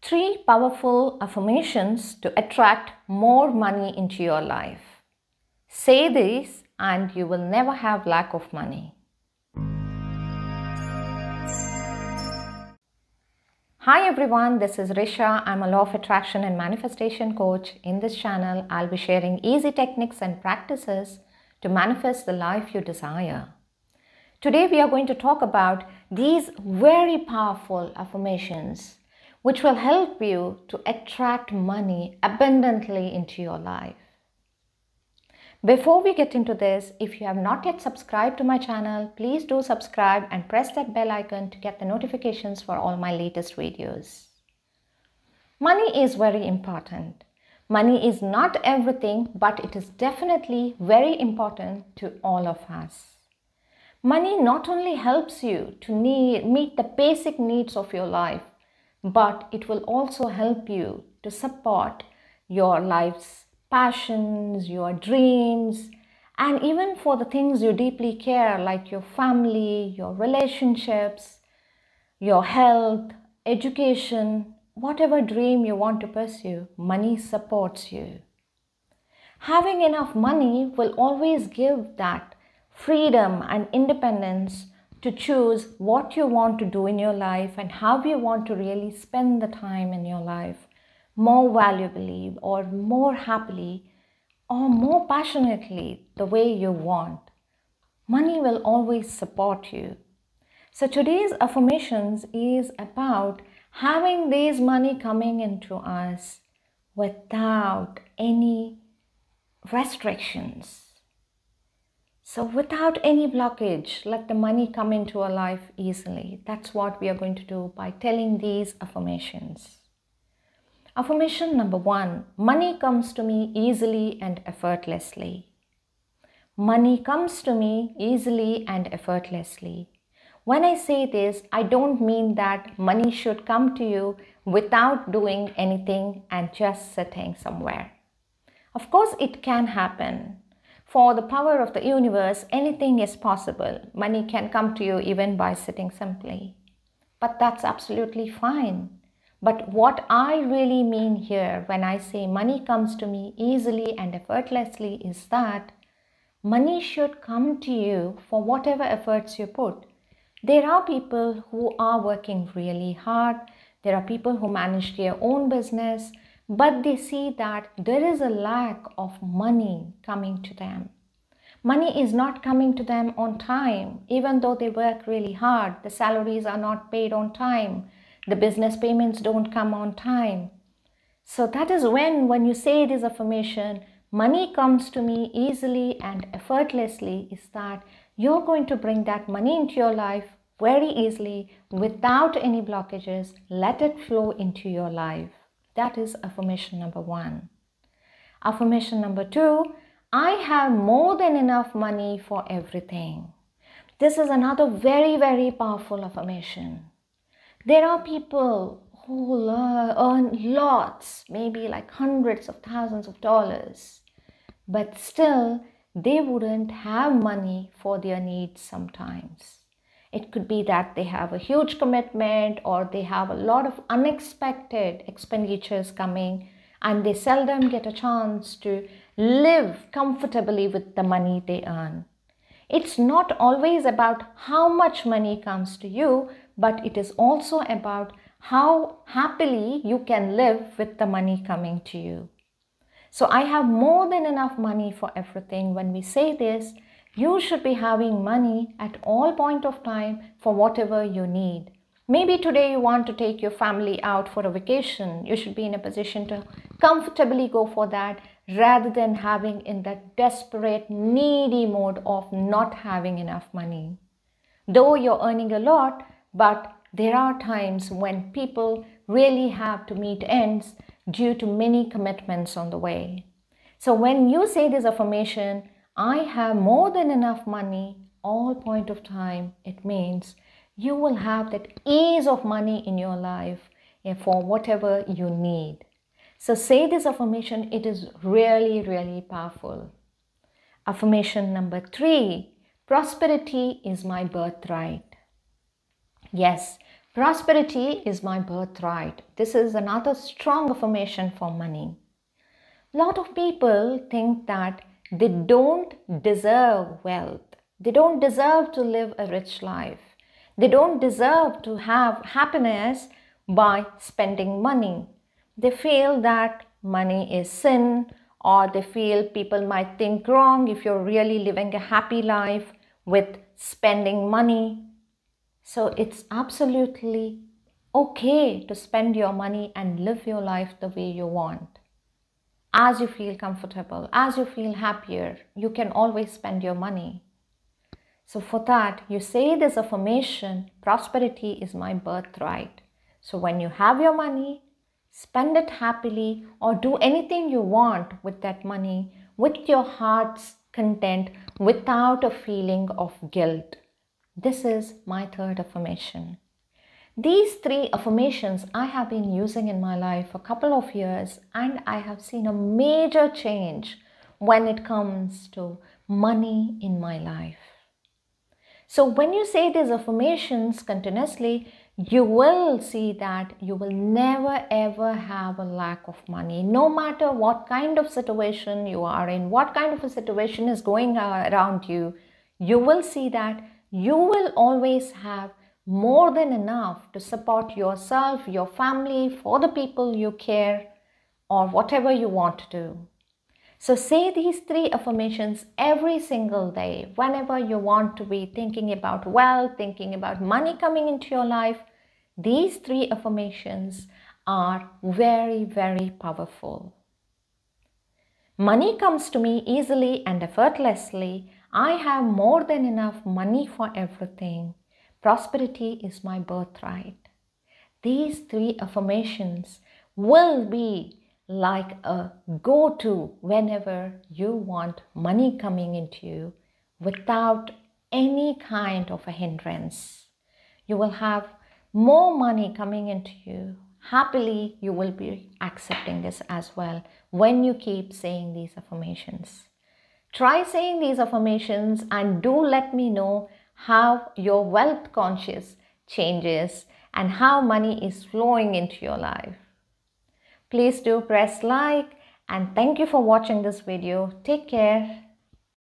3 powerful affirmations to attract more money into your life. Say these and you will never have lack of money. Hi everyone, this is Risha. I'm a law of attraction and manifestation coach. In this channel, I'll be sharing easy techniques and practices to manifest the life you desire. Today we are going to talk about these very powerful affirmations which will help you to attract money abundantly into your life. Before we get into this, if you have not yet subscribed to my channel, please do subscribe and press that bell icon to get the notifications for all my latest videos. Money is very important. Money is not everything, but it is definitely very important to all of us. Money not only helps you to meet the basic needs of your life, but it will also help you to support your life's passions, your dreams, and even for the things you deeply care, like your family, your relationships, your health, education, whatever dream you want to pursue, money supports you. Having enough money will always give that freedom and independence to choose what you want to do in your life and how you want to really spend the time in your life more valuably or more happily or more passionately the way you want. Money will always support you. So today's affirmations is about having this money coming into us without any restrictions. So without any blockage, let the money come into our life easily. That's what we are going to do by telling these affirmations. Affirmation number 1, money comes to me easily and effortlessly. Money comes to me easily and effortlessly. When I say this, I don't mean that money should come to you without doing anything and just sitting somewhere. Of course, it can happen. For the power of the universe, anything is possible. Money can come to you even by sitting simply. But that's absolutely fine. But what I really mean here when I say money comes to me easily and effortlessly is that money should come to you for whatever efforts you put. There are people who are working really hard. There are people who manage their own business, but they see that there is a lack of money coming to them. Money is not coming to them on time, even though they work really hard. The salaries are not paid on time. The business payments don't come on time. So that is when you say this affirmation, money comes to me easily and effortlessly, is that you're going to bring that money into your life very easily without any blockages. Let it flow into your life. That is affirmation number 1. Affirmation number 2, I have more than enough money for everything. This is another very, very powerful affirmation. There are people who earn lots, maybe like hundreds of thousands of dollars, but still they wouldn't have money for their needs sometimes. It could be that they have a huge commitment or they have a lot of unexpected expenditures coming and they seldom get a chance to live comfortably with the money they earn. It's not always about how much money comes to you, but it is also about how happily you can live with the money coming to you. So I have more than enough money for everything. When we say this, you should be having money at all point of time for whatever you need. Maybe today you want to take your family out for a vacation. You should be in a position to comfortably go for that rather than having in that desperate, needy mode of not having enough money. Though you're earning a lot, but there are times when people really have to meet ends due to many commitments on the way. So when you say this affirmation, I have more than enough money, all point of time, it means you will have that ease of money in your life for whatever you need. So say this affirmation, it is really, really powerful. Affirmation number 3, prosperity is my birthright. Yes, Prosperity is my birthright. This is another strong affirmation for money. A lot of people think that they don't deserve wealth. They don't deserve to live a rich life. They don't deserve to have happiness by spending money. They feel that money is sin, or they feel people might think wrong if you're really living a happy life with spending money. So it's absolutely okay to spend your money and live your life the way you want. As you feel comfortable, as you feel happier, you can always spend your money. So for that, you say this affirmation, prosperity is my birthright. So when you have your money, spend it happily or do anything you want with that money with your heart's content without a feeling of guilt. This is my third affirmation. These three affirmations I have been using in my life for a couple of years, and I have seen a major change when it comes to money in my life. So when you say these affirmations continuously, you will see that you will never ever have a lack of money. No matter what kind of situation you are in, what kind of a situation is going around you, you will see that you will always have more than enough to support yourself, your family, for the people you care, or whatever you want to do. So say these three affirmations every single day whenever you want to be thinking about wealth, thinking about money coming into your life. These three affirmations are very, very powerful. Money comes to me easily and effortlessly. I have more than enough money for everything. Prosperity is my birthright. These three affirmations will be like a go-to whenever you want money coming into you without any kind of a hindrance. You will have more money coming into you. Happily, you will be accepting this as well when you keep saying these affirmations. Try saying these affirmations and do let me know how your wealth conscious changes and how money is flowing into your life. Please do press like, and thank you for watching this video. Take care.